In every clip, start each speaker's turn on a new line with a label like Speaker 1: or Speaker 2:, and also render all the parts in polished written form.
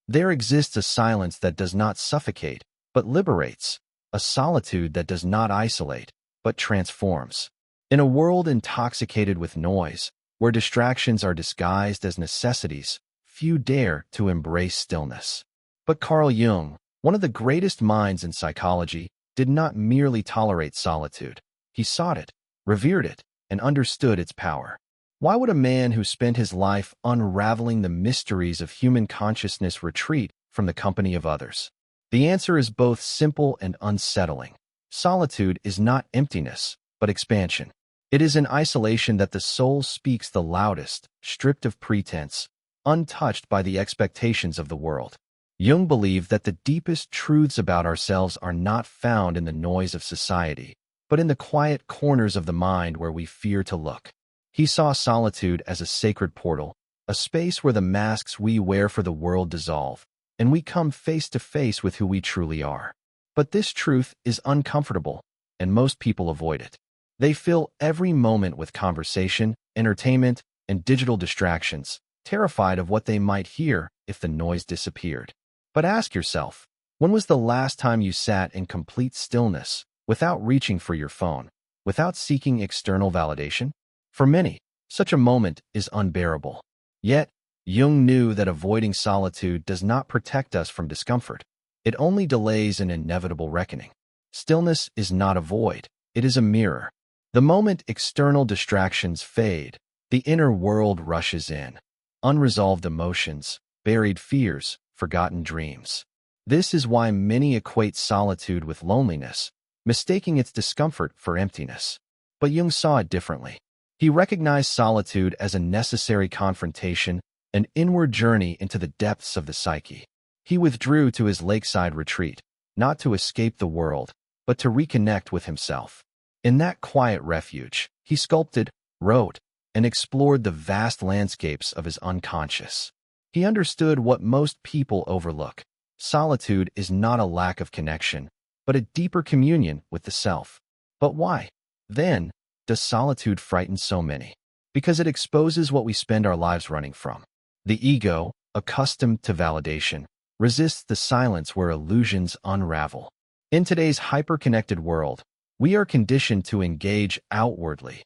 Speaker 1: There exists a silence that does not suffocate, but liberates, a solitude that does not isolate, but transforms. In a world intoxicated with noise, where distractions are disguised as necessities, few dare to embrace stillness. But Carl Jung, one of the greatest minds in psychology, did not merely tolerate solitude. He sought it, revered it, and understood its power. Why would a man who spent his life unraveling the mysteries of human consciousness retreat from the company of others? The answer is both simple and unsettling. Solitude is not emptiness, but expansion. It is in isolation that the soul speaks the loudest, stripped of pretense, untouched by the expectations of the world. Jung believed that the deepest truths about ourselves are not found in the noise of society, but in the quiet corners of the mind where we fear to look. He saw solitude as a sacred portal, a space where the masks we wear for the world dissolve, and we come face to face with who we truly are. But this truth is uncomfortable, and most people avoid it. They fill every moment with conversation, entertainment, and digital distractions, terrified of what they might hear if the noise disappeared. But ask yourself, when was the last time you sat in complete stillness, without reaching for your phone, without seeking external validation? For many, such a moment is unbearable. Yet, Jung knew that avoiding solitude does not protect us from discomfort. It only delays an inevitable reckoning. Stillness is not a void, it is a mirror. The moment external distractions fade, the inner world rushes in. Unresolved emotions, buried fears, forgotten dreams. This is why many equate solitude with loneliness, mistaking its discomfort for emptiness. But Jung saw it differently. He recognized solitude as a necessary confrontation, an inward journey into the depths of the psyche. He withdrew to his lakeside retreat, not to escape the world, but to reconnect with himself. In that quiet refuge, he sculpted, wrote, and explored the vast landscapes of his unconscious. He understood what most people overlook. Solitude is not a lack of connection, but a deeper communion with the self. But why, then, does solitude frighten so many? Because it exposes what we spend our lives running from. The ego, accustomed to validation, resists the silence where illusions unravel. In today's hyper-connected world, we are conditioned to engage outwardly.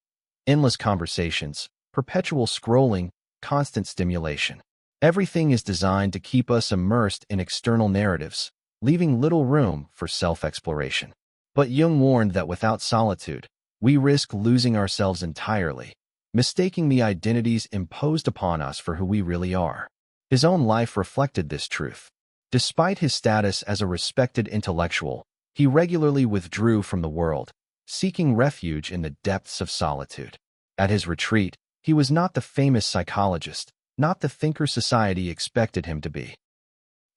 Speaker 1: Endless conversations, perpetual scrolling, constant stimulation. Everything is designed to keep us immersed in external narratives, leaving little room for self-exploration. But Jung warned that without solitude, we risk losing ourselves entirely, mistaking the identities imposed upon us for who we really are. His own life reflected this truth. Despite his status as a respected intellectual, he regularly withdrew from the world, seeking refuge in the depths of solitude. At his retreat, he was not the famous psychologist, not the thinker society expected him to be.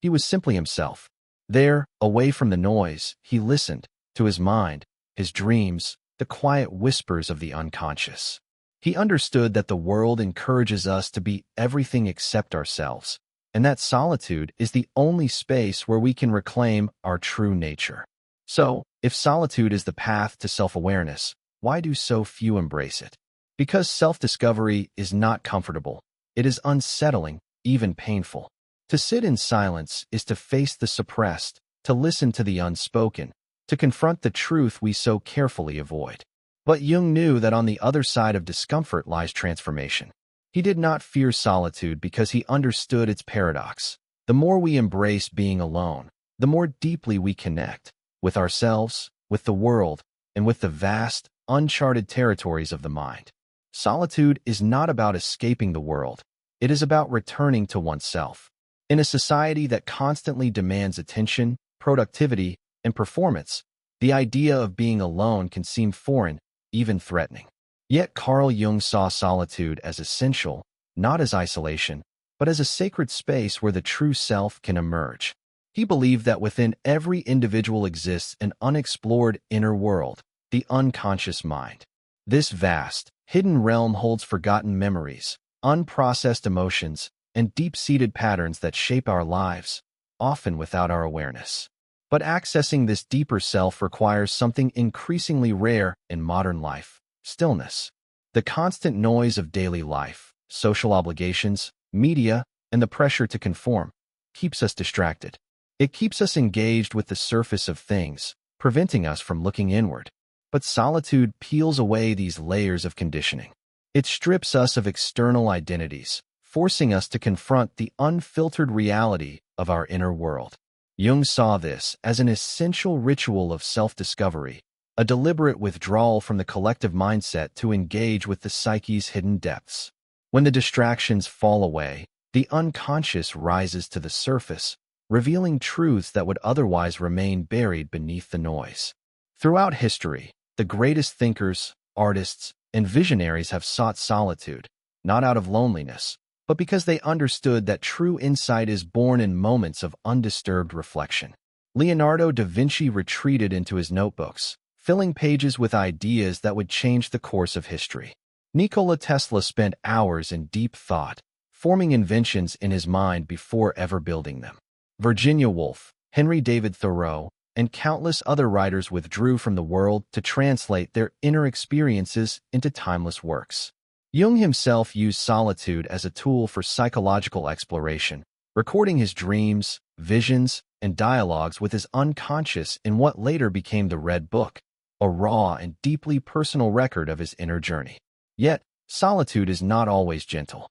Speaker 1: He was simply himself. There, away from the noise, he listened to his mind, his dreams, the quiet whispers of the unconscious. He understood that the world encourages us to be everything except ourselves, and that solitude is the only space where we can reclaim our true nature. So, if solitude is the path to self-awareness, why do so few embrace it? Because self-discovery is not comfortable. It is unsettling, even painful. To sit in silence is to face the suppressed, to listen to the unspoken, to confront the truth we so carefully avoid. But Jung knew that on the other side of discomfort lies transformation. He did not fear solitude because he understood its paradox. The more we embrace being alone, the more deeply we connect with ourselves, with the world, and with the vast, uncharted territories of the mind. Solitude is not about escaping the world. It is about returning to oneself. In a society that constantly demands attention, productivity, and performance, the idea of being alone can seem foreign, even threatening. Yet Carl Jung saw solitude as essential, not as isolation, but as a sacred space where the true self can emerge. He believed that within every individual exists an unexplored inner world, the unconscious mind. This vast, hidden realm holds forgotten memories, unprocessed emotions, and deep-seated patterns that shape our lives, often without our awareness. But accessing this deeper self requires something increasingly rare in modern life: stillness. The constant noise of daily life, social obligations, media, and the pressure to conform keeps us distracted. It keeps us engaged with the surface of things, preventing us from looking inward. But solitude peels away these layers of conditioning. It strips us of external identities, forcing us to confront the unfiltered reality of our inner world. Jung saw this as an essential ritual of self-discovery, a deliberate withdrawal from the collective mindset to engage with the psyche's hidden depths. When the distractions fall away, the unconscious rises to the surface, revealing truths that would otherwise remain buried beneath the noise. Throughout history, the greatest thinkers, artists, and visionaries have sought solitude, not out of loneliness, but because they understood that true insight is born in moments of undisturbed reflection. Leonardo da Vinci retreated into his notebooks, filling pages with ideas that would change the course of history. Nikola Tesla spent hours in deep thought, forming inventions in his mind before ever building them. Virginia Woolf, Henry David Thoreau, and countless other writers withdrew from the world to translate their inner experiences into timeless works. Jung himself used solitude as a tool for psychological exploration, recording his dreams, visions, and dialogues with his unconscious in what later became the Red Book, a raw and deeply personal record of his inner journey. Yet, solitude is not always gentle.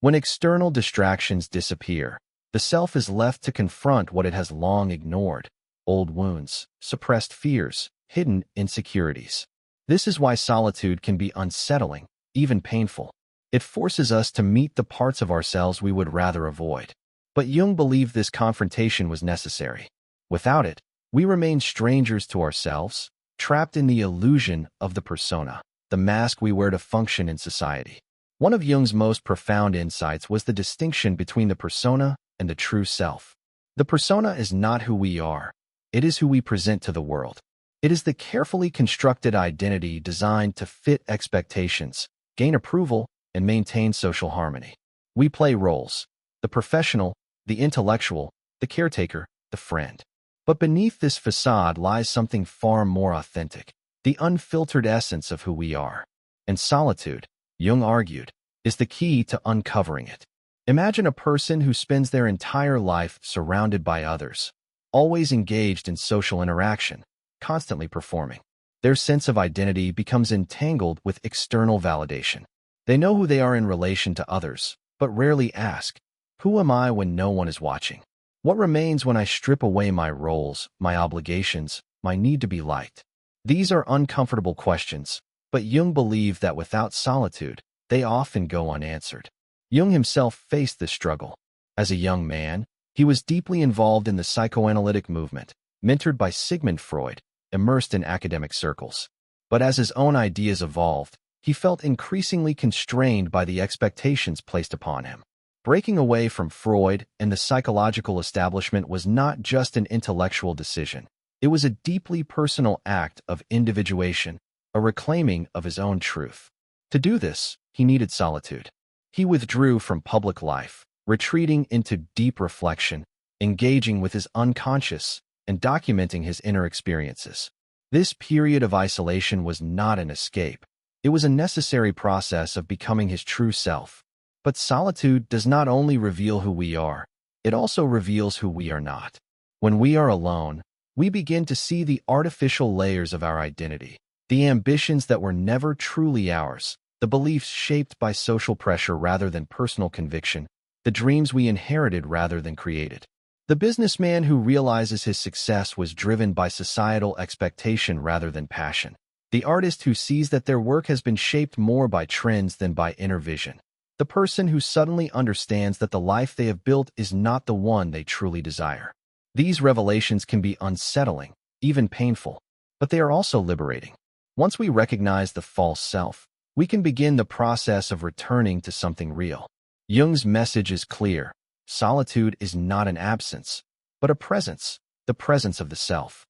Speaker 1: When external distractions disappear, the self is left to confront what it has long ignored: old wounds, suppressed fears, hidden insecurities. This is why solitude can be unsettling, even painful. It forces us to meet the parts of ourselves we would rather avoid. But Jung believed this confrontation was necessary. Without it, we remain strangers to ourselves, trapped in the illusion of the persona, the mask we wear to function in society. One of Jung's most profound insights was the distinction between the persona and the true self. The persona is not who we are. It is who we present to the world. It is the carefully constructed identity designed to fit expectations, gain approval, and maintain social harmony. We play roles: the professional, the intellectual, the caretaker, the friend. But beneath this facade lies something far more authentic, the unfiltered essence of who we are. And solitude, Jung argued, is the key to uncovering it. Imagine a person who spends their entire life surrounded by others, always engaged in social interaction, constantly performing. Their sense of identity becomes entangled with external validation. They know who they are in relation to others, but rarely ask, who am I when no one is watching? What remains when I strip away my roles, my obligations, my need to be liked? These are uncomfortable questions, but Jung believed that without solitude, they often go unanswered. Jung himself faced this struggle. As a young man, he was deeply involved in the psychoanalytic movement, mentored by Sigmund Freud, immersed in academic circles. But as his own ideas evolved, he felt increasingly constrained by the expectations placed upon him. Breaking away from Freud and the psychological establishment was not just an intellectual decision. It was a deeply personal act of individuation, a reclaiming of his own truth. To do this, he needed solitude. He withdrew from public life, retreating into deep reflection, engaging with his unconscious, and documenting his inner experiences. This period of isolation was not an escape. It was a necessary process of becoming his true self. But solitude does not only reveal who we are, it also reveals who we are not. When we are alone, we begin to see the artificial layers of our identity, the ambitions that were never truly ours, the beliefs shaped by social pressure rather than personal conviction, the dreams we inherited rather than created. The businessman who realizes his success was driven by societal expectation rather than passion. The artist who sees that their work has been shaped more by trends than by inner vision. The person who suddenly understands that the life they have built is not the one they truly desire. These revelations can be unsettling, even painful, but they are also liberating. Once we recognize the false self, we can begin the process of returning to something real. Jung's message is clear. Solitude is not an absence, but a presence, the presence of the self.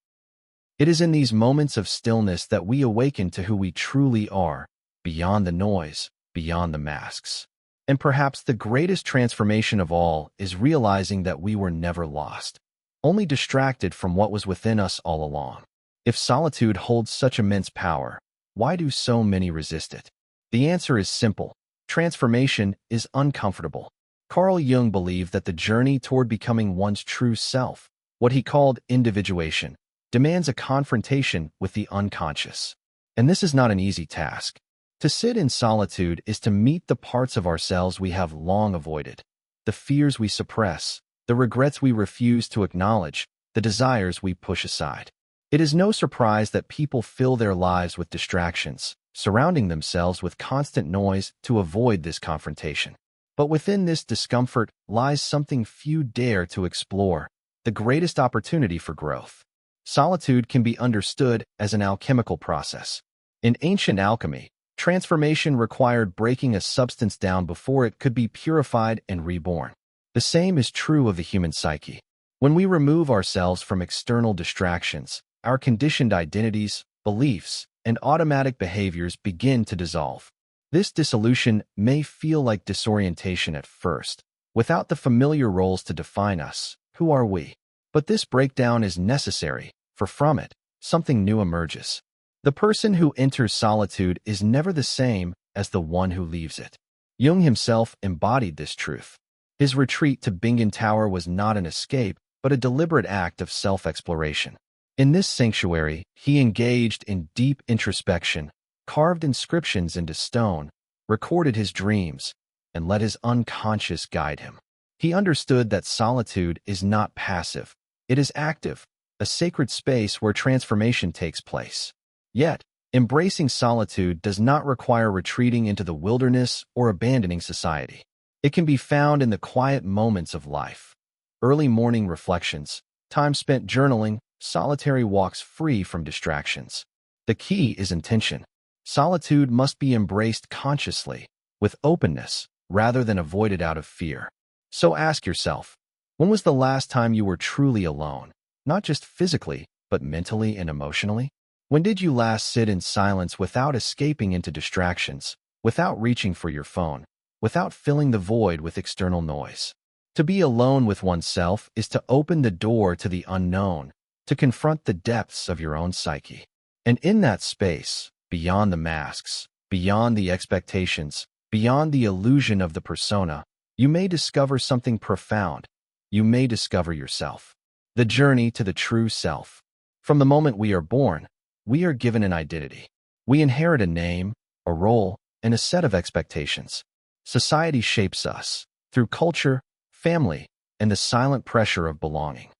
Speaker 1: It is in these moments of stillness that we awaken to who we truly are, beyond the noise, beyond the masks. And perhaps the greatest transformation of all is realizing that we were never lost, only distracted from what was within us all along. If solitude holds such immense power, why do so many resist it? The answer is simple. Transformation is uncomfortable. Carl Jung believed that the journey toward becoming one's true self, what he called individuation, demands a confrontation with the unconscious. And this is not an easy task. To sit in solitude is to meet the parts of ourselves we have long avoided, the fears we suppress, the regrets we refuse to acknowledge, the desires we push aside. It is no surprise that people fill their lives with distractions, surrounding themselves with constant noise to avoid this confrontation. But within this discomfort lies something few dare to explore, the greatest opportunity for growth. Solitude can be understood as an alchemical process. In ancient alchemy, transformation required breaking a substance down before it could be purified and reborn. The same is true of the human psyche. When we remove ourselves from external distractions, our conditioned identities, beliefs, and automatic behaviors begin to dissolve. This dissolution may feel like disorientation at first. Without the familiar roles to define us, who are we? But this breakdown is necessary, for from it, something new emerges. The person who enters solitude is never the same as the one who leaves it. Jung himself embodied this truth. His retreat to Bingen Tower was not an escape, but a deliberate act of self-exploration. In this sanctuary, he engaged in deep introspection, carved inscriptions into stone, recorded his dreams, and let his unconscious guide him. He understood that solitude is not passive. It is active, a sacred space where transformation takes place. Yet, embracing solitude does not require retreating into the wilderness or abandoning society. It can be found in the quiet moments of life. Early morning reflections, time spent journaling, solitary walks free from distractions. The key is intention. Solitude must be embraced consciously, with openness, rather than avoided out of fear. So ask yourself, when was the last time you were truly alone? Not just physically, but mentally and emotionally? When did you last sit in silence without escaping into distractions, without reaching for your phone, without filling the void with external noise? To be alone with oneself is to open the door to the unknown, to confront the depths of your own psyche. And in that space, beyond the masks, beyond the expectations, beyond the illusion of the persona, you may discover something profound. You may discover yourself. The journey to the true self. From the moment we are born, we are given an identity. We inherit a name, a role, and a set of expectations. Society shapes us through culture, family, and the silent pressure of belonging.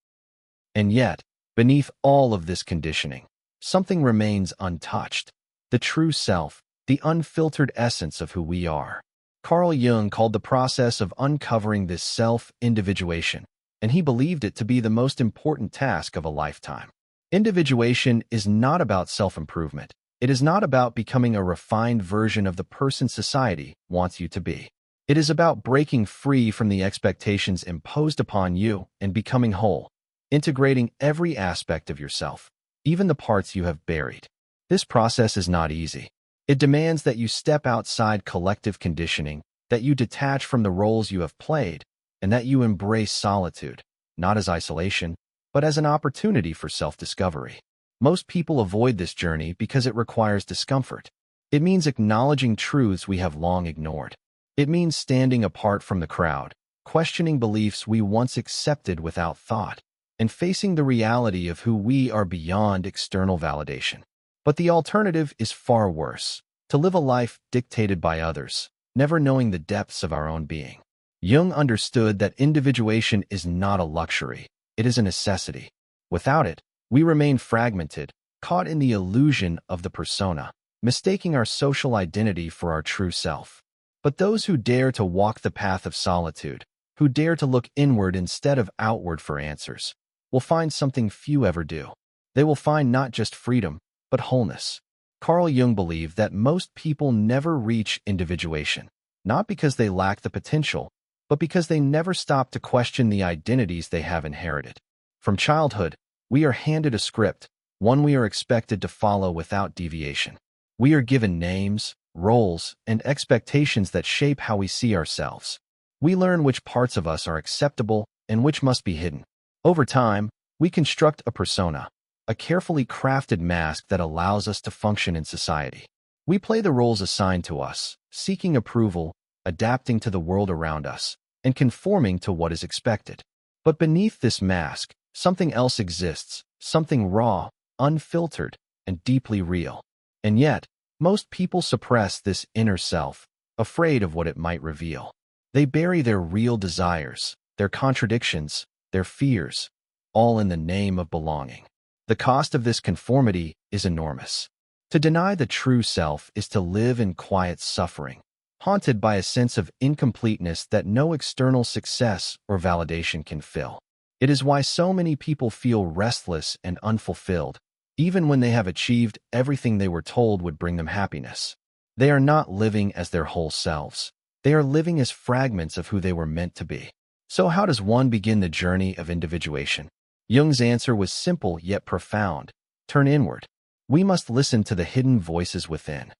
Speaker 1: And yet, beneath all of this conditioning, something remains untouched. The true self, the unfiltered essence of who we are. Carl Jung called the process of uncovering this self-individuation, and he believed it to be the most important task of a lifetime. Individuation is not about self-improvement. It is not about becoming a refined version of the person society wants you to be. It is about breaking free from the expectations imposed upon you and becoming whole, integrating every aspect of yourself, even the parts you have buried. This process is not easy. It demands that you step outside collective conditioning, that you detach from the roles you have played, and that you embrace solitude, not as isolation, but as an opportunity for self-discovery. Most people avoid this journey because it requires discomfort. It means acknowledging truths we have long ignored. It means standing apart from the crowd, questioning beliefs we once accepted without thought, and facing the reality of who we are beyond external validation. But the alternative is far worse, to live a life dictated by others, never knowing the depths of our own being. Jung understood that individuation is not a luxury, it is a necessity. Without it, we remain fragmented, caught in the illusion of the persona, mistaking our social identity for our true self. But those who dare to walk the path of solitude, who dare to look inward instead of outward for answers, will find something few ever do. They will find not just freedom, but wholeness. Carl Jung believed that most people never reach individuation, not because they lack the potential, but because they never stop to question the identities they have inherited. From childhood, we are handed a script, one we are expected to follow without deviation. We are given names, roles, and expectations that shape how we see ourselves. We learn which parts of us are acceptable and which must be hidden. Over time, we construct a persona, a carefully crafted mask that allows us to function in society. We play the roles assigned to us, seeking approval, adapting to the world around us, and conforming to what is expected. But beneath this mask, something else exists, something raw, unfiltered, and deeply real. And yet, most people suppress this inner self, afraid of what it might reveal. They bury their real desires, their contradictions, their fears, all in the name of belonging. The cost of this conformity is enormous. To deny the true self is to live in quiet suffering, haunted by a sense of incompleteness that no external success or validation can fill. It is why so many people feel restless and unfulfilled, even when they have achieved everything they were told would bring them happiness. They are not living as their whole selves. They are living as fragments of who they were meant to be. So how does one begin the journey of individuation? Jung's answer was simple yet profound. Turn inward. We must listen to the hidden voices within,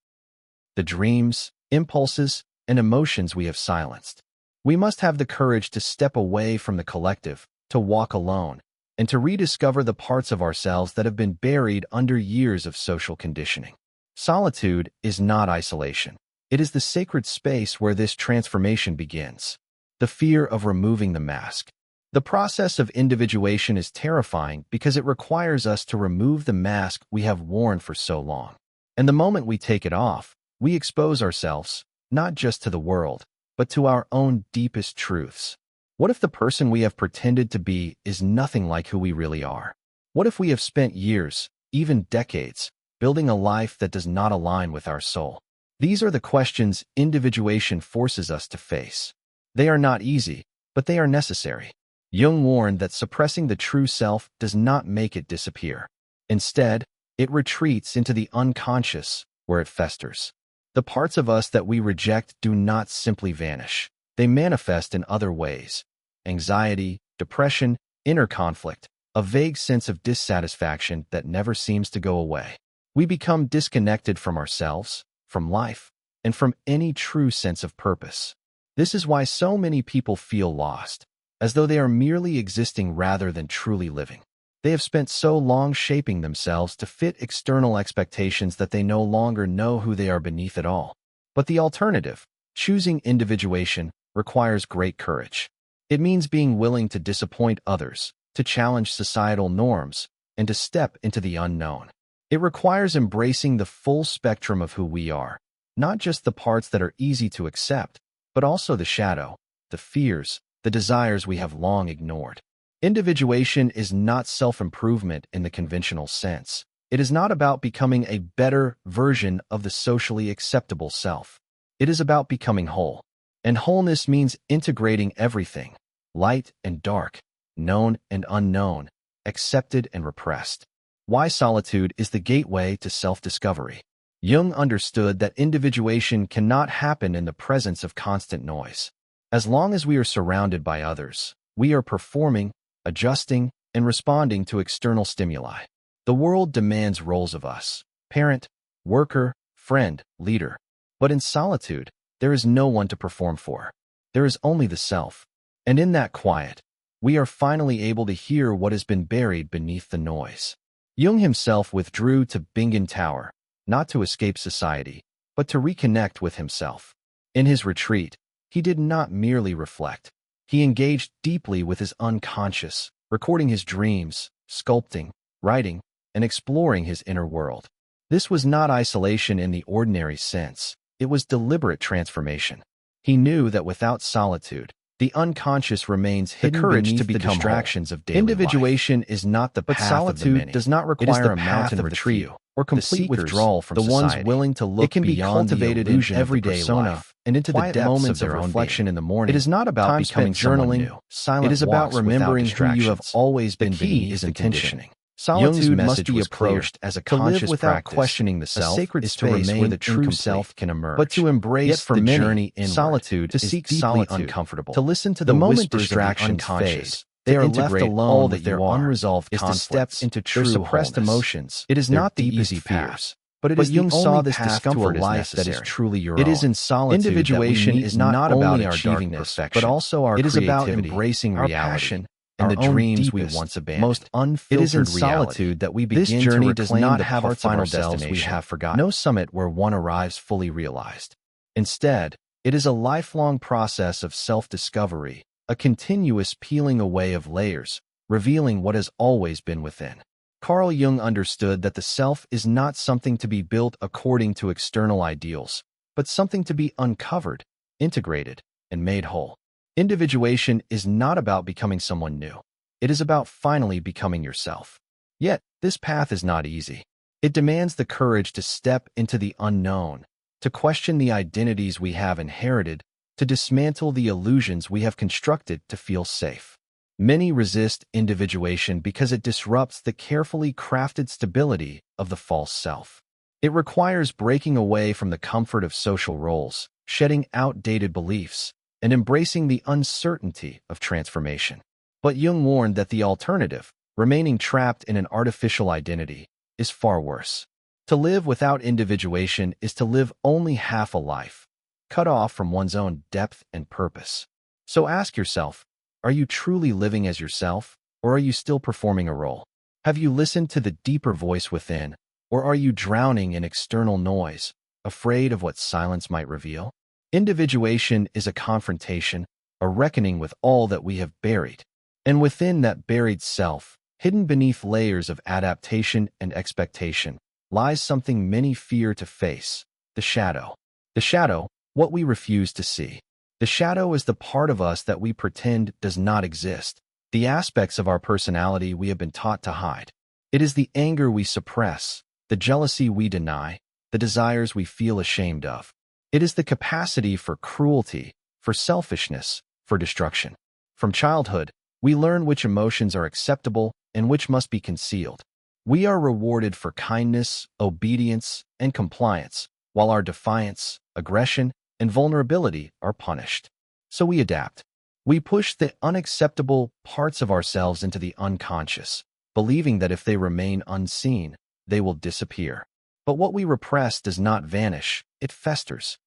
Speaker 1: the dreams, impulses, and emotions we have silenced. We must have the courage to step away from the collective, to walk alone, and to rediscover the parts of ourselves that have been buried under years of social conditioning. Solitude is not isolation. It is the sacred space where this transformation begins. The fear of removing the mask. The process of individuation is terrifying because it requires us to remove the mask we have worn for so long. And the moment we take it off, we expose ourselves, not just to the world, but to our own deepest truths. What if the person we have pretended to be is nothing like who we really are? What if we have spent years, even decades, building a life that does not align with our soul? These are the questions individuation forces us to face. They are not easy, but they are necessary. Jung warned that suppressing the true self does not make it disappear. Instead, it retreats into the unconscious, where it festers. The parts of us that we reject do not simply vanish. They manifest in other ways: anxiety, depression, inner conflict, a vague sense of dissatisfaction that never seems to go away. We become disconnected from ourselves, from life, and from any true sense of purpose. This is why so many people feel lost, as though they are merely existing rather than truly living. They have spent so long shaping themselves to fit external expectations that they no longer know who they are beneath it all. But the alternative, choosing individuation, requires great courage. It means being willing to disappoint others, to challenge societal norms, and to step into the unknown. It requires embracing the full spectrum of who we are, not just the parts that are easy to accept, but also the shadow, the fears, the desires we have long ignored. Individuation is not self-improvement in the conventional sense. It is not about becoming a better version of the socially acceptable self. It is about becoming whole. And wholeness means integrating everything, light and dark, known and unknown, accepted and repressed. Why solitude is the gateway to self-discovery. Jung understood that individuation cannot happen in the presence of constant noise. As long as we are surrounded by others, we are performing, adjusting, and responding to external stimuli. The world demands roles of us: parent, worker, friend, leader. But in solitude, there is no one to perform for. There is only the self. And in that quiet, we are finally able to hear what has been buried beneath the noise. Jung himself withdrew to Bingen Tower, not to escape society, but to reconnect with himself. In his retreat, he did not merely reflect. He engaged deeply with his unconscious, recording his dreams, sculpting, writing, and exploring his inner world. This was not isolation in the ordinary sense. It was deliberate transformation. He knew that without solitude, the unconscious remains hidden beneath the distractions of daily life. Individuation is not the path of the many. Does not require a mountain retreat or complete withdrawal from society. The ones willing to look beyond the illusion of everyday life and into the depths moments of reflection in the morning. It is not about becoming journaling, silent. It is about remembering who you have always been. The key is intentioning. Solitude must be approached as a conscious without questioning the self, a sacred space where the true self can emerge. But to embrace the journey inward, solitude, to seek solitude, uncomfortable, to listen to the moment distractions fade. They are left alone with their unresolved conflicts, to step into true suppressed emotions. It is not the easy path, but it is Jung saw this discomfort as life that is truly your own. It is in solitude. Individuation is not about our darkness, but also our creativity. It is about embracing our passion and the dreams we once abandoned. Most unfiltered. It is in solitude that we begin to reclaim the parts of ourselves. This journey does not have a final destination. We have forgotten. No summit where one arrives fully realized. Instead, It is a lifelong process of self-discovery, a continuous peeling away of layers, revealing what has always been within. Carl Jung understood that the self is not something to be built according to external ideals, but something to be uncovered, integrated, and made whole. Individuation is not about becoming someone new. It is about finally becoming yourself. Yet, this path is not easy. It demands the courage to step into the unknown, to question the identities we have inherited, to dismantle the illusions we have constructed to feel safe. Many resist individuation because it disrupts the carefully crafted stability of the false self. It requires breaking away from the comfort of social roles, shedding outdated beliefs, and embracing the uncertainty of transformation. But Jung warned that the alternative, remaining trapped in an artificial identity, is far worse. To live without individuation is to live only half a life, cut off from one's own depth and purpose. So ask yourself, are you truly living as yourself, or are you still performing a role? Have you listened to the deeper voice within, or are you drowning in external noise, afraid of what silence might reveal? Individuation is a confrontation, a reckoning with all that we have buried. And within that buried self, hidden beneath layers of adaptation and expectation, lies something many fear to face, the shadow. The shadow, what we refuse to see. The shadow is the part of us that we pretend does not exist, the aspects of our personality we have been taught to hide. It is the anger we suppress, the jealousy we deny, the desires we feel ashamed of. It is the capacity for cruelty, for selfishness, for destruction. From childhood, we learn which emotions are acceptable and which must be concealed. We are rewarded for kindness, obedience, and compliance, while our defiance, aggression, and vulnerability are punished. So we adapt. We push the unacceptable parts of ourselves into the unconscious, believing that if they remain unseen, they will disappear. But what we repress does not vanish, it festers.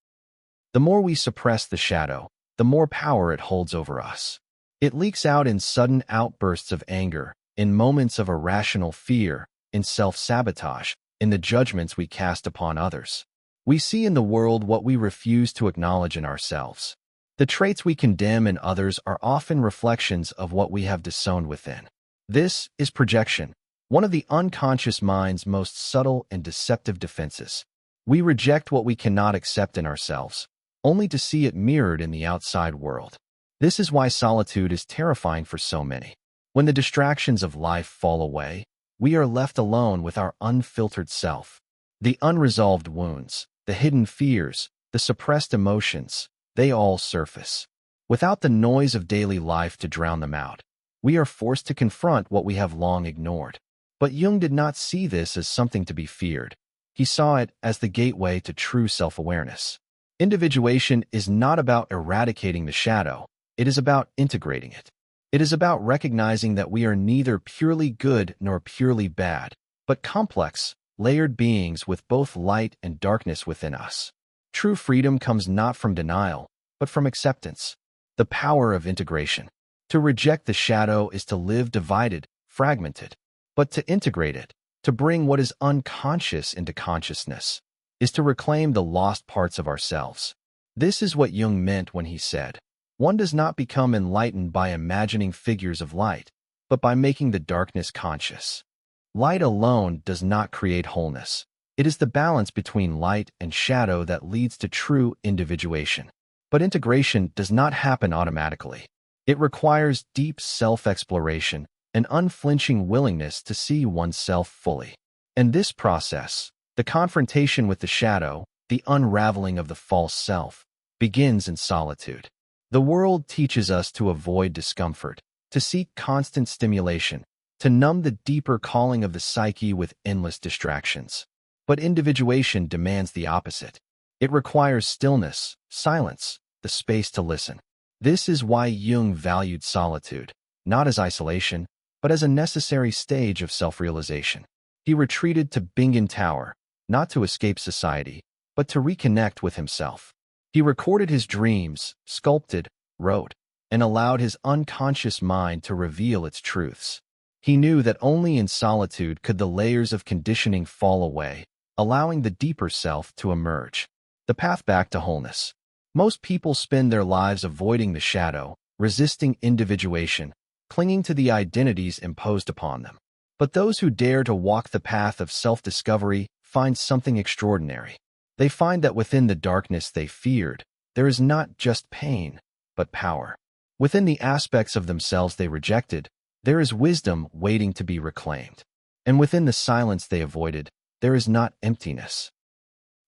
Speaker 1: The more we suppress the shadow, the more power it holds over us. It leaks out in sudden outbursts of anger, in moments of irrational fear, in self-sabotage, in the judgments we cast upon others. We see in the world what we refuse to acknowledge in ourselves. The traits we condemn in others are often reflections of what we have disowned within. This is projection, one of the unconscious mind's most subtle and deceptive defenses. We reject what we cannot accept in ourselves, only to see it mirrored in the outside world. This is why solitude is terrifying for so many. When the distractions of life fall away, we are left alone with our unfiltered self. The unresolved wounds, the hidden fears, the suppressed emotions, they all surface. Without the noise of daily life to drown them out, we are forced to confront what we have long ignored. But Jung did not see this as something to be feared. He saw it as the gateway to true self-awareness. Individuation is not about eradicating the shadow, it is about integrating it. It is about recognizing that we are neither purely good nor purely bad, but complex, layered beings with both light and darkness within us. True freedom comes not from denial, but from acceptance. The power of integration. To reject the shadow is to live divided, fragmented, but to integrate it, to bring what is unconscious into consciousness, is to reclaim the lost parts of ourselves. This is what Jung meant when he said, "One does not become enlightened by imagining figures of light, but by making the darkness conscious." Light alone does not create wholeness. It is the balance between light and shadow that leads to true individuation. But integration does not happen automatically. It requires deep self-exploration, an unflinching willingness to see oneself fully. And this process, the confrontation with the shadow, the unraveling of the false self, begins in solitude. The world teaches us to avoid discomfort, to seek constant stimulation, to numb the deeper calling of the psyche with endless distractions. But individuation demands the opposite. It requires stillness, silence, the space to listen. This is why Jung valued solitude, not as isolation, but as a necessary stage of self-realization. He retreated to Bingen Tower, not to escape society, but to reconnect with himself. He recorded his dreams, sculpted, wrote, and allowed his unconscious mind to reveal its truths. He knew that only in solitude could the layers of conditioning fall away, allowing the deeper self to emerge. The path back to wholeness. Most people spend their lives avoiding the shadow, resisting individuation, clinging to the identities imposed upon them. But those who dare to walk the path of self-discovery find something extraordinary. They find that within the darkness they feared, there is not just pain, but power. Within the aspects of themselves they rejected, there is wisdom waiting to be reclaimed. And within the silence they avoided, there is not emptiness,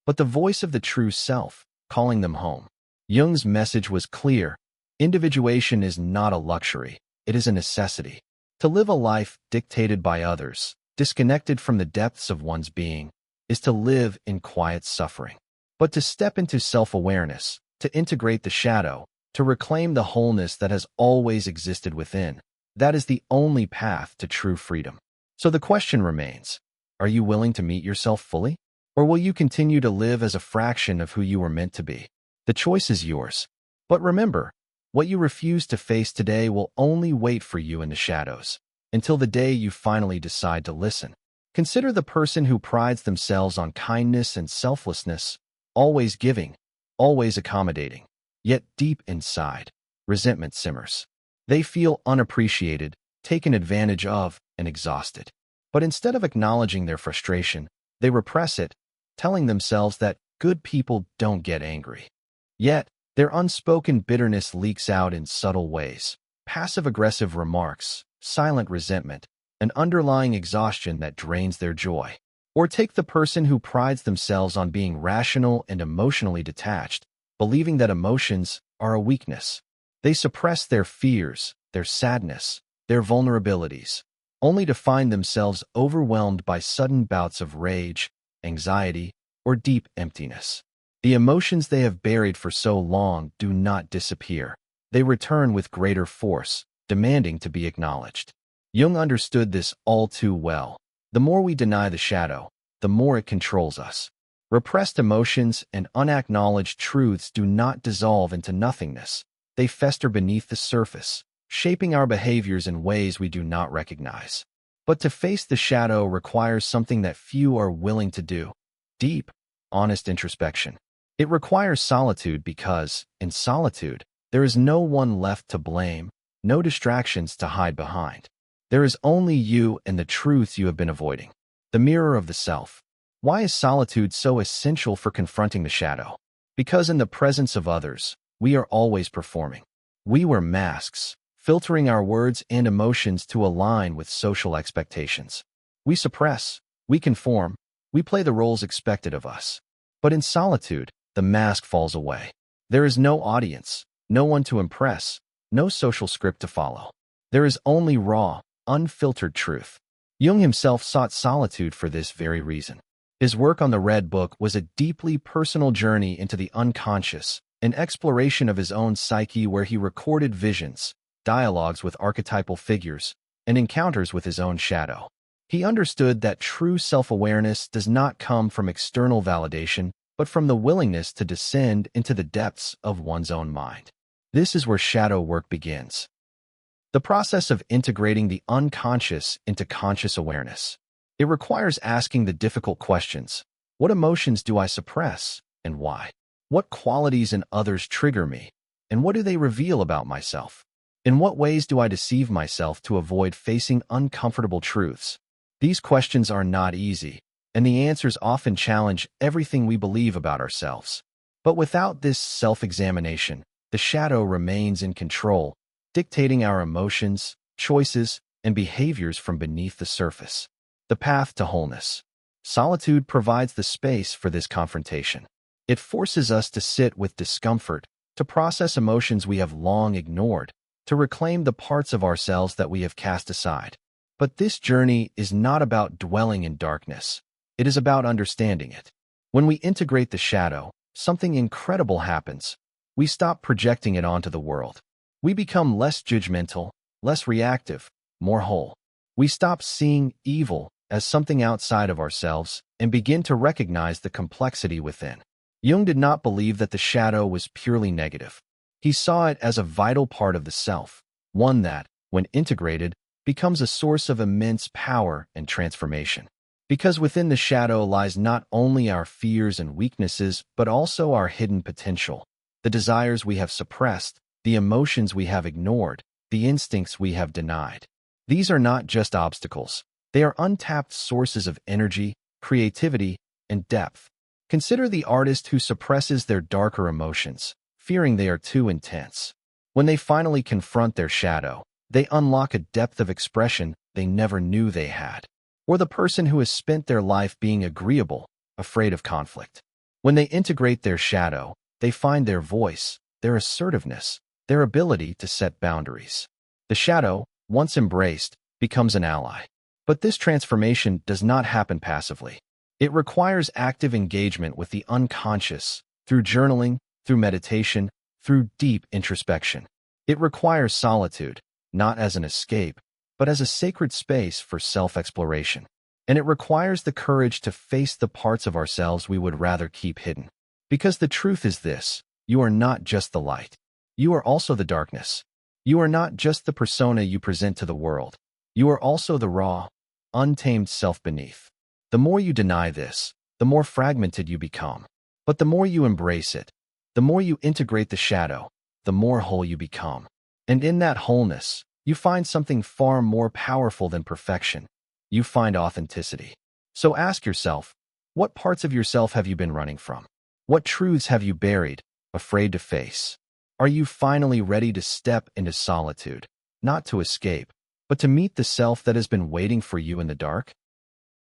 Speaker 1: but the voice of the true self, calling them home. Jung's message was clear. Individuation is not a luxury, it is a necessity. To live a life dictated by others, disconnected from the depths of one's being, is to live in quiet suffering. But to step into self-awareness, to integrate the shadow, to reclaim the wholeness that has always existed within, that is the only path to true freedom. So the question remains, are you willing to meet yourself fully? Or will you continue to live as a fraction of who you were meant to be? The choice is yours. But remember, what you refuse to face today will only wait for you in the shadows, until the day you finally decide to listen. Consider the person who prides themselves on kindness and selflessness, always giving, always accommodating. Yet deep inside, resentment simmers. They feel unappreciated, taken advantage of, and exhausted. But instead of acknowledging their frustration, they repress it, telling themselves that good people don't get angry. Yet, their unspoken bitterness leaks out in subtle ways. Passive-aggressive remarks, silent resentment, an underlying exhaustion that drains their joy. Or take the person who prides themselves on being rational and emotionally detached, believing that emotions are a weakness. They suppress their fears, their sadness, their vulnerabilities, only to find themselves overwhelmed by sudden bouts of rage, anxiety, or deep emptiness. The emotions they have buried for so long do not disappear. They return with greater force, demanding to be acknowledged. Jung understood this all too well. The more we deny the shadow, the more it controls us. Repressed emotions and unacknowledged truths do not dissolve into nothingness. They fester beneath the surface, shaping our behaviors in ways we do not recognize. But to face the shadow requires something that few are willing to do: deep, honest introspection. It requires solitude because, in solitude, there is no one left to blame, no distractions to hide behind. There is only you and the truths you have been avoiding. The mirror of the self. Why is solitude so essential for confronting the shadow? Because in the presence of others, we are always performing. We wear masks, filtering our words and emotions to align with social expectations. We suppress, we conform, we play the roles expected of us. But in solitude, the mask falls away. There is no audience, no one to impress, no social script to follow. There is only raw, unfiltered truth. Jung himself sought solitude for this very reason. His work on the Red Book was a deeply personal journey into the unconscious, an exploration of his own psyche where he recorded visions, dialogues with archetypal figures, and encounters with his own shadow. He understood that true self-awareness does not come from external validation, but from the willingness to descend into the depths of one's own mind. This is where shadow work begins. The process of integrating the unconscious into conscious awareness. It requires asking the difficult questions. What emotions do I suppress, and why? What qualities in others trigger me, and what do they reveal about myself? In what ways do I deceive myself to avoid facing uncomfortable truths? These questions are not easy, and the answers often challenge everything we believe about ourselves. But without this self-examination, the shadow remains in control, dictating our emotions, choices, and behaviors from beneath the surface. The path to wholeness. Solitude provides the space for this confrontation. It forces us to sit with discomfort, to process emotions we have long ignored, to reclaim the parts of ourselves that we have cast aside. But this journey is not about dwelling in darkness. It is about understanding it. When we integrate the shadow, something incredible happens. We stop projecting it onto the world. We become less judgmental, less reactive, more whole. We stop seeing evil as something outside of ourselves and begin to recognize the complexity within. Jung did not believe that the shadow was purely negative. He saw it as a vital part of the self, one that, when integrated, becomes a source of immense power and transformation. Because within the shadow lies not only our fears and weaknesses, but also our hidden potential. the desires we have suppressed, the emotions we have ignored, the instincts we have denied. These are not just obstacles. They are untapped sources of energy, creativity, and depth. Consider the artist who suppresses their darker emotions, fearing they are too intense. When they finally confront their shadow, they unlock a depth of expression they never knew they had. Or the person who has spent their life being agreeable, afraid of conflict. When they integrate their shadow, they find their voice, their assertiveness, their ability to set boundaries. The shadow, once embraced, becomes an ally. But this transformation does not happen passively. It requires active engagement with the unconscious, through journaling, through meditation, through deep introspection. It requires solitude, not as an escape, but as a sacred space for self-exploration. And it requires the courage to face the parts of ourselves we would rather keep hidden. Because the truth is this: you are not just the light. You are also the darkness. You are not just the persona you present to the world. You are also the raw, untamed self beneath. The more you deny this, the more fragmented you become. But the more you embrace it, the more you integrate the shadow, the more whole you become. And in that wholeness, you find something far more powerful than perfection. You find authenticity. So ask yourself, what parts of yourself have you been running from? What truths have you buried, afraid to face? Are you finally ready to step into solitude, not to escape, but to meet the self that has been waiting for you in the dark?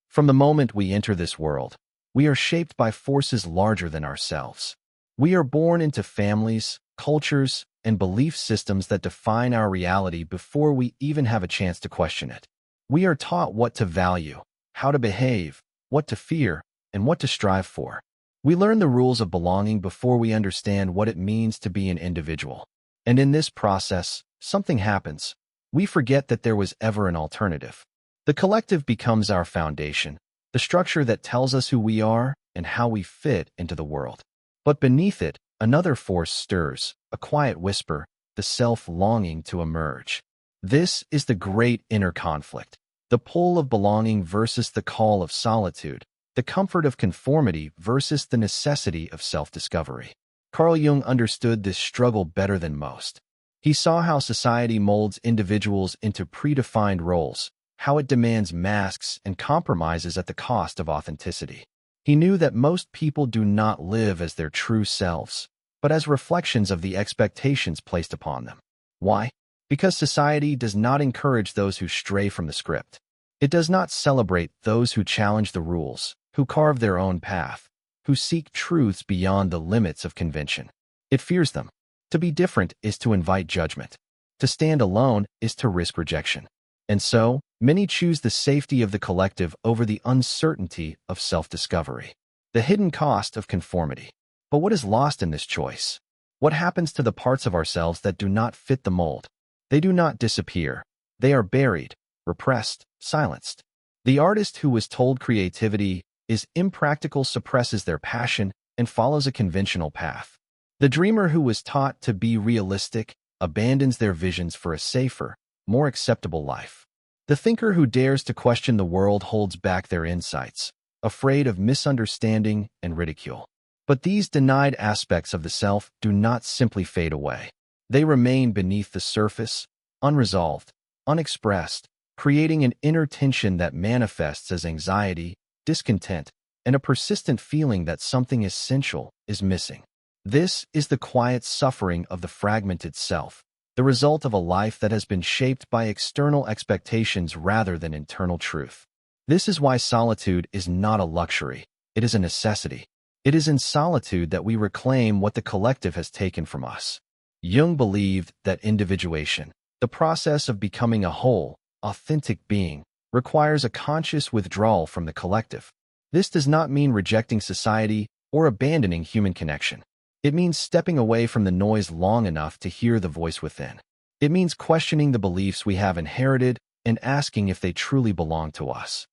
Speaker 1: From the moment we enter this world, we are shaped by forces larger than ourselves. We are born into families, cultures, and belief systems that define our reality before we even have a chance to question it. We are taught what to value, how to behave, what to fear, and what to strive for. We learn the rules of belonging before we understand what it means to be an individual. And in this process, something happens. We forget that there was ever an alternative. The collective becomes our foundation, the structure that tells us who we are and how we fit into the world. But beneath it, another force stirs, a quiet whisper, the self longing to emerge. This is the great inner conflict, the pull of belonging versus the call of solitude, the comfort of conformity versus the necessity of self-discovery. Carl Jung understood this struggle better than most. He saw how society molds individuals into predefined roles, how it demands masks and compromises at the cost of authenticity. He knew that most people do not live as their true selves, but as reflections of the expectations placed upon them. Why? Because society does not encourage those who stray from the script. It does not celebrate those who challenge the rules, who carve their own path, who seek truths beyond the limits of convention. It fears them. To be different is to invite judgment. To stand alone is to risk rejection. And so, many choose the safety of the collective over the uncertainty of self-discovery, the hidden cost of conformity. But what is lost in this choice? What happens to the parts of ourselves that do not fit the mold? They do not disappear. They are buried, repressed, silenced. The artist who was told creativity is impractical suppresses their passion and follows a conventional path. The dreamer who was taught to be realistic abandons their visions for a safer, more acceptable life. The thinker who dares to question the world holds back their insights, afraid of misunderstanding and ridicule. But these denied aspects of the self do not simply fade away. They remain beneath the surface, unresolved, unexpressed, creating an inner tension that manifests as anxiety, discontent, and a persistent feeling that something essential is missing. This is the quiet suffering of the fragmented self, the result of a life that has been shaped by external expectations rather than internal truth. This is why solitude is not a luxury, it is a necessity. It is in solitude that we reclaim what the collective has taken from us. Jung believed that individuation, the process of becoming a whole, authentic being, requires a conscious withdrawal from the collective. This does not mean rejecting society or abandoning human connection. It means stepping away from the noise long enough to hear the voice within. It means questioning the beliefs we have inherited and asking if they truly belong to us.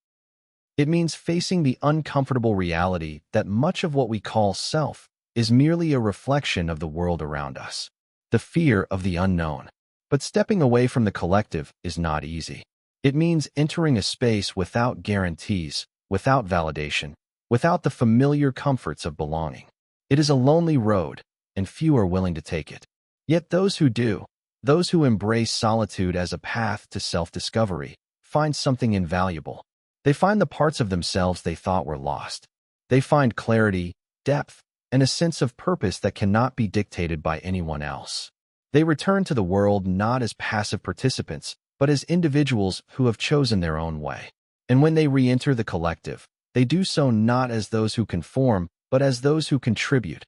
Speaker 1: It means facing the uncomfortable reality that much of what we call self is merely a reflection of the world around us. The fear of the unknown. But stepping away from the collective is not easy. It means entering a space without guarantees, without validation, without the familiar comforts of belonging. It is a lonely road, and few are willing to take it. Yet those who do, those who embrace solitude as a path to self-discovery, find something invaluable. They find the parts of themselves they thought were lost. They find clarity, depth, and a sense of purpose that cannot be dictated by anyone else. They return to the world not as passive participants, but as individuals who have chosen their own way. And when they re-enter the collective, they do so not as those who conform, but as those who contribute,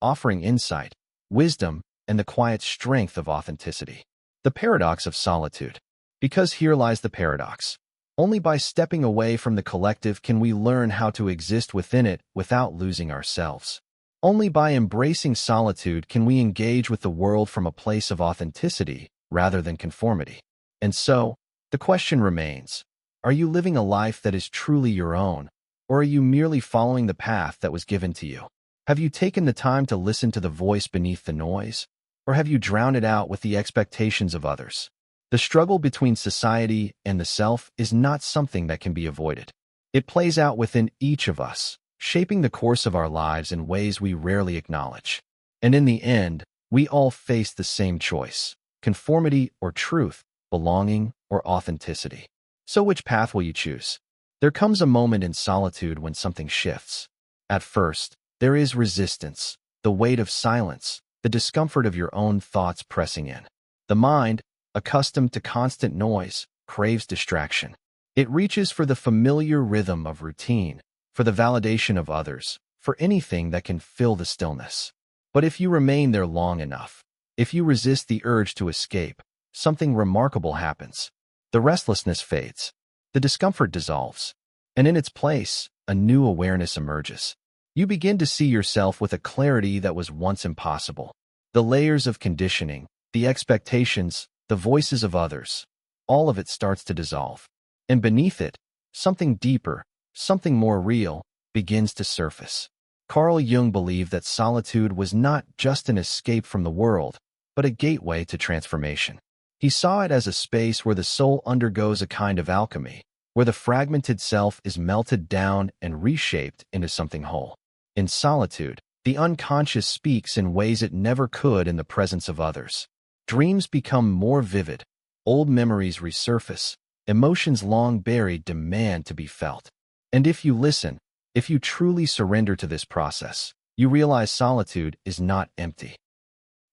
Speaker 1: offering insight, wisdom, and the quiet strength of authenticity. The paradox of solitude. Because here lies the paradox. Only by stepping away from the collective can we learn how to exist within it without losing ourselves. Only by embracing solitude can we engage with the world from a place of authenticity rather than conformity. And so, the question remains, are you living a life that is truly your own, or are you merely following the path that was given to you? Have you taken the time to listen to the voice beneath the noise, or have you drowned it out with the expectations of others? The struggle between society and the self is not something that can be avoided. It plays out within each of us, shaping the course of our lives in ways we rarely acknowledge. And in the end, we all face the same choice: conformity or truth, belonging or authenticity. So which path will you choose? There comes a moment in solitude when something shifts. At first, there is resistance, the weight of silence, the discomfort of your own thoughts pressing in. The mind, accustomed to constant noise, craves distraction. It reaches for the familiar rhythm of routine, for the validation of others, for anything that can fill the stillness. But if you remain there long enough, if you resist the urge to escape, something remarkable happens. The restlessness fades, the discomfort dissolves, and in its place, a new awareness emerges. You begin to see yourself with a clarity that was once impossible. The layers of conditioning, the expectations, the voices of others, all of it starts to dissolve. And beneath it, something deeper, something more real, begins to surface. Carl Jung believed that solitude was not just an escape from the world, but a gateway to transformation. He saw it as a space where the soul undergoes a kind of alchemy, where the fragmented self is melted down and reshaped into something whole. In solitude, the unconscious speaks in ways it never could in the presence of others. Dreams become more vivid, old memories resurface, emotions long buried demand to be felt. And if you listen, if you truly surrender to this process, you realize solitude is not empty.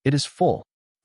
Speaker 1: It is full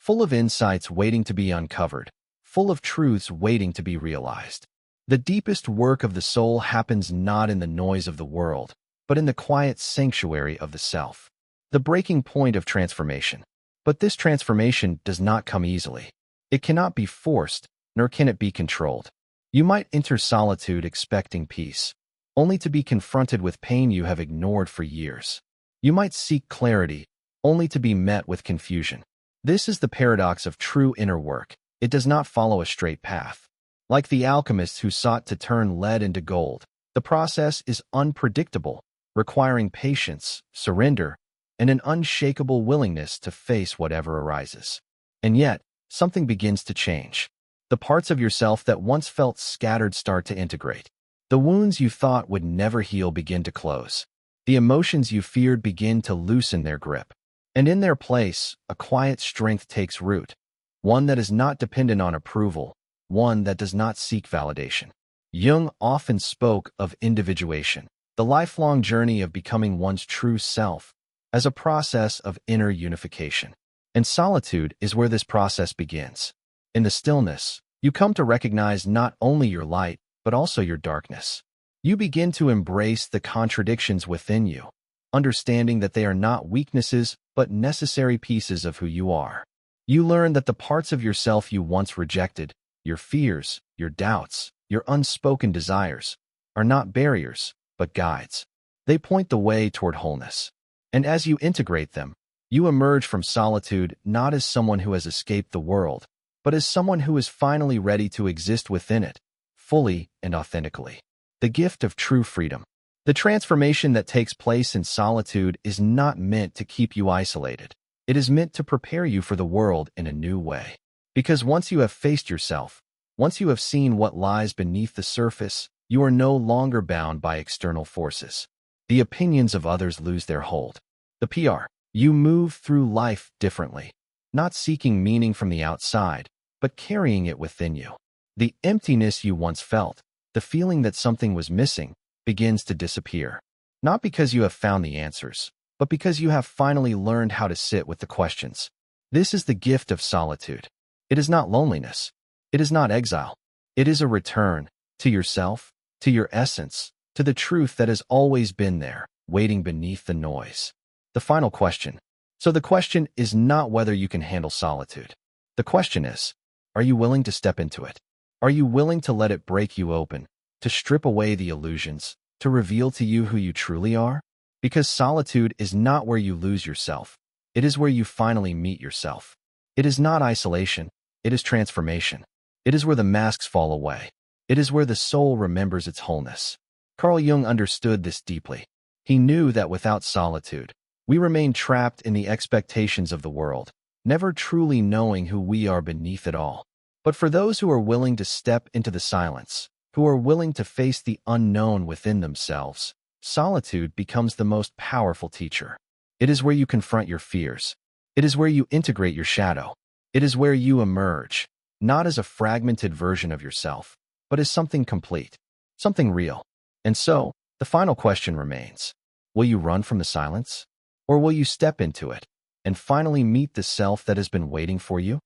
Speaker 1: of insights waiting to be uncovered, full of truths waiting to be realized. The deepest work of the soul happens not in the noise of the world, but in the quiet sanctuary of the self. The breaking point of transformation. But this transformation does not come easily. It cannot be forced, nor can it be controlled. You might enter solitude expecting peace, only to be confronted with pain you have ignored for years. You might seek clarity, only to be met with confusion. This is the paradox of true inner work. It does not follow a straight path. Like the alchemists who sought to turn lead into gold, the process is unpredictable, requiring patience, surrender, and an unshakable willingness to face whatever arises. And yet, something begins to change. The parts of yourself that once felt scattered start to integrate. The wounds you thought would never heal begin to close. The emotions you feared begin to loosen their grip. And in their place, a quiet strength takes root, one that is not dependent on approval, one that does not seek validation. Jung often spoke of individuation, the lifelong journey of becoming one's true self, as a process of inner unification. And solitude is where this process begins. In the stillness, you come to recognize not only your light, but also your darkness. You begin to embrace the contradictions within you, understanding that they are not weaknesses, but necessary pieces of who you are. You learn that the parts of yourself you once rejected, your fears, your doubts, your unspoken desires, are not barriers, but guides. They point the way toward wholeness. And as you integrate them, you emerge from solitude not as someone who has escaped the world, but as someone who is finally ready to exist within it, fully and authentically. The gift of true freedom. The transformation that takes place in solitude is not meant to keep you isolated. It is meant to prepare you for the world in a new way. Because once you have faced yourself, once you have seen what lies beneath the surface, you are no longer bound by external forces. The opinions of others lose their hold. The You move through life differently, not seeking meaning from the outside, but carrying it within you. The emptiness you once felt, the feeling that something was missing, begins to disappear. Not because you have found the answers, but because you have finally learned how to sit with the questions. This is the gift of solitude. It is not loneliness. It is not exile. It is a return to yourself, to your essence, to the truth that has always been there, waiting beneath the noise. The final question. So the question is not whether you can handle solitude. The question is, are you willing to step into it? Are you willing to let it break you open, to strip away the illusions, to reveal to you who you truly are? Because solitude is not where you lose yourself. It is where you finally meet yourself. It is not isolation. It is transformation. It is where the masks fall away. It is where the soul remembers its wholeness. Carl Jung understood this deeply. He knew that without solitude, we remain trapped in the expectations of the world, never truly knowing who we are beneath it all. But for those who are willing to step into the silence, who are willing to face the unknown within themselves, solitude becomes the most powerful teacher. It is where you confront your fears. It is where you integrate your shadow. It is where you emerge, not as a fragmented version of yourself, but as something complete, something real. And so, the final question remains, will you run from the silence? Or will you step into it and finally meet the self that has been waiting for you?